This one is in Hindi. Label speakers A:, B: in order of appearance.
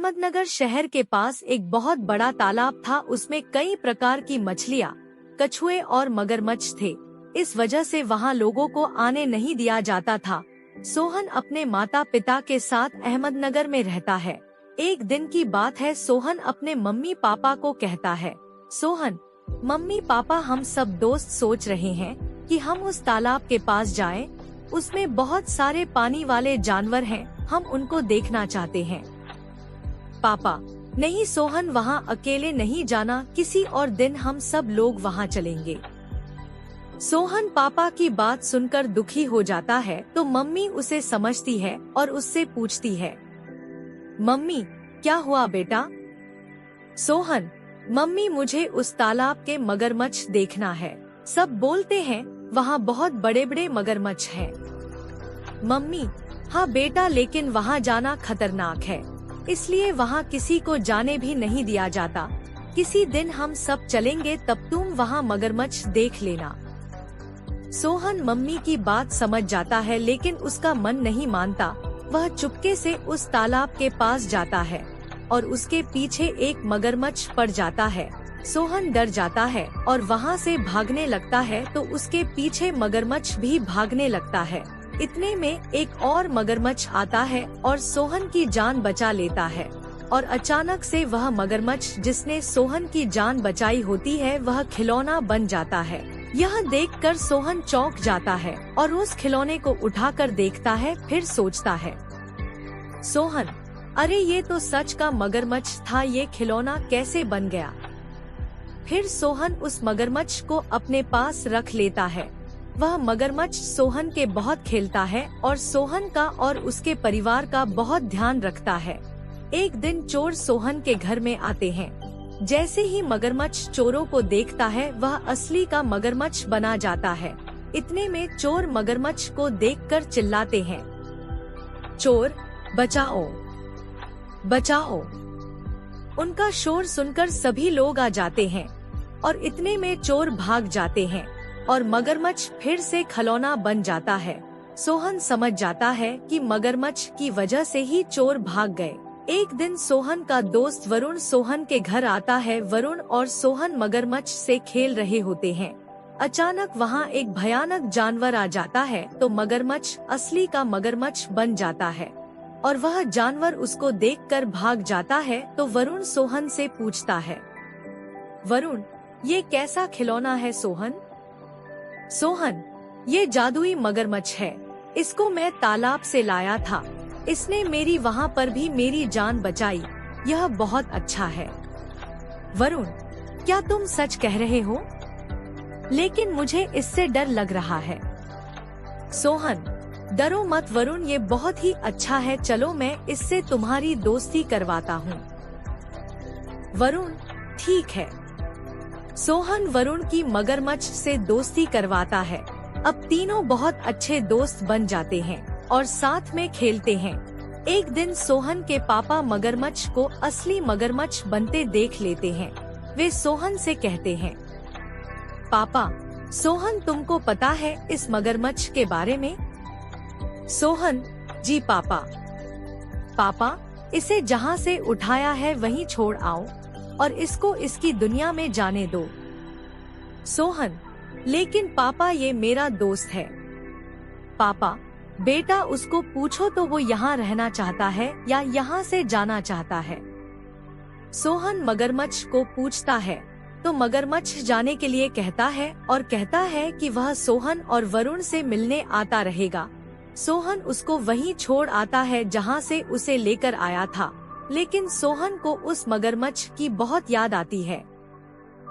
A: अहमदनगर शहर के पास एक बहुत बड़ा तालाब था। उसमें कई प्रकार की मछलियाँ, कछुए और मगरमच्छ थे। इस वजह से वहाँ लोगों को आने नहीं दिया जाता था। सोहन अपने माता पिता के साथ अहमदनगर में रहता है। एक दिन की बात है, सोहन अपने मम्मी पापा को कहता है, सोहन, मम्मी पापा, हम सब दोस्त सोच रहे हैं कि हम उस तालाब के पास जाएं। उसमें बहुत सारे पानी वाले जानवर हैं, हम उनको देखना चाहते हैं। पापा, नहीं सोहन, वहाँ अकेले नहीं जाना, किसी और दिन हम सब लोग वहाँ चलेंगे। सोहन पापा की बात सुनकर दुखी हो जाता है तो मम्मी उसे समझती है और उससे पूछती है, मम्मी क्या हुआ बेटा? सोहन, मम्मी मुझे उस तालाब के मगरमच्छ देखना है। सब बोलते हैं वहाँ बहुत बड़े बड़े मगरमच्छ हैं। मम्मी, हाँ बेटा, लेकिन वहाँ जाना खतरनाक है, इसलिए वहाँ किसी को जाने भी नहीं दिया जाता। किसी दिन हम सब चलेंगे, तब तुम वहाँ मगरमच्छ देख लेना। सोहन मम्मी की बात समझ जाता है, लेकिन उसका मन नहीं मानता। वह चुपके से उस तालाब के पास जाता है और उसके पीछे एक मगरमच्छ पड़ जाता है। सोहन डर जाता है और वहाँ से भागने लगता है तो उसके पीछे मगरमच्छ भी भागने लगता है। इतने में एक और मगरमच्छ आता है और सोहन की जान बचा लेता है। और अचानक से वह मगरमच्छ जिसने सोहन की जान बचाई होती है, वह खिलौना बन जाता है। यह देखकर सोहन चौंक जाता है और उस खिलौने को उठाकर देखता है। फिर सोचता है, सोहन, अरे ये तो सच का मगरमच्छ था, ये खिलौना कैसे बन गया? फिर सोहन उस मगरमच्छ को अपने पास रख लेता है। वह मगरमच्छ सोहन के बहुत खेलता है और सोहन का और उसके परिवार का बहुत ध्यान रखता है। एक दिन चोर सोहन के घर में आते हैं। जैसे ही मगरमच्छ चोरों को देखता है, वह असली का मगरमच्छ बना जाता है। इतने में चोर मगरमच्छ को देखकर चिल्लाते हैं, चोर बचाओ बचाओ। उनका शोर सुनकर सभी लोग आ जाते हैं और इतने में चोर भाग जाते हैं और मगरमच्छ फिर से खिलौना बन जाता है। सोहन समझ जाता है कि मगरमच्छ की वजह से ही चोर भाग गए। एक दिन सोहन का दोस्त वरुण सोहन के घर आता है। वरुण और सोहन मगरमच्छ से खेल रहे होते हैं। अचानक वहाँ एक भयानक जानवर आ जाता है तो मगरमच्छ असली का मगरमच्छ बन जाता है और वह जानवर उसको देखकर भाग जाता है। तो वरुण सोहन से पूछता है, वरुण, ये कैसा खिलौना है? सोहन, ये जादुई मगरमच्छ है, इसको मैं तालाब से लाया था। इसने मेरी वहाँ पर भी मेरी जान बचाई, यह बहुत अच्छा है। वरुण, क्या तुम सच कह रहे हो? लेकिन मुझे इससे डर लग रहा है। सोहन, डरो मत वरुण, ये बहुत ही अच्छा है, चलो मैं इससे तुम्हारी दोस्ती करवाता हूँ। वरुण, ठीक है। सोहन वरुण की मगरमच्छ से दोस्ती करवाता है। अब तीनों बहुत अच्छे दोस्त बन जाते हैं और साथ में खेलते हैं। एक दिन सोहन के पापा मगरमच्छ को असली मगरमच्छ बनते देख लेते हैं। वे सोहन से कहते हैं, पापा, सोहन तुमको पता है इस मगरमच्छ के बारे में? सोहन, जी पापा। पापा, इसे जहाँ से उठाया है वहीं छोड़ आओ और इसको इसकी दुनिया में जाने दो। सोहन, लेकिन पापा ये मेरा दोस्त है। पापा, बेटा उसको पूछो तो वो यहाँ रहना चाहता है या यहाँ से जाना चाहता है। सोहन मगरमच्छ को पूछता है तो मगरमच्छ जाने के लिए कहता है और कहता है कि वह सोहन और वरुण से मिलने आता रहेगा। सोहन उसको वहीं छोड़ आता है जहाँ से उसे लेकर आया था, लेकिन सोहन को उस मगरमच्छ की बहुत याद आती है।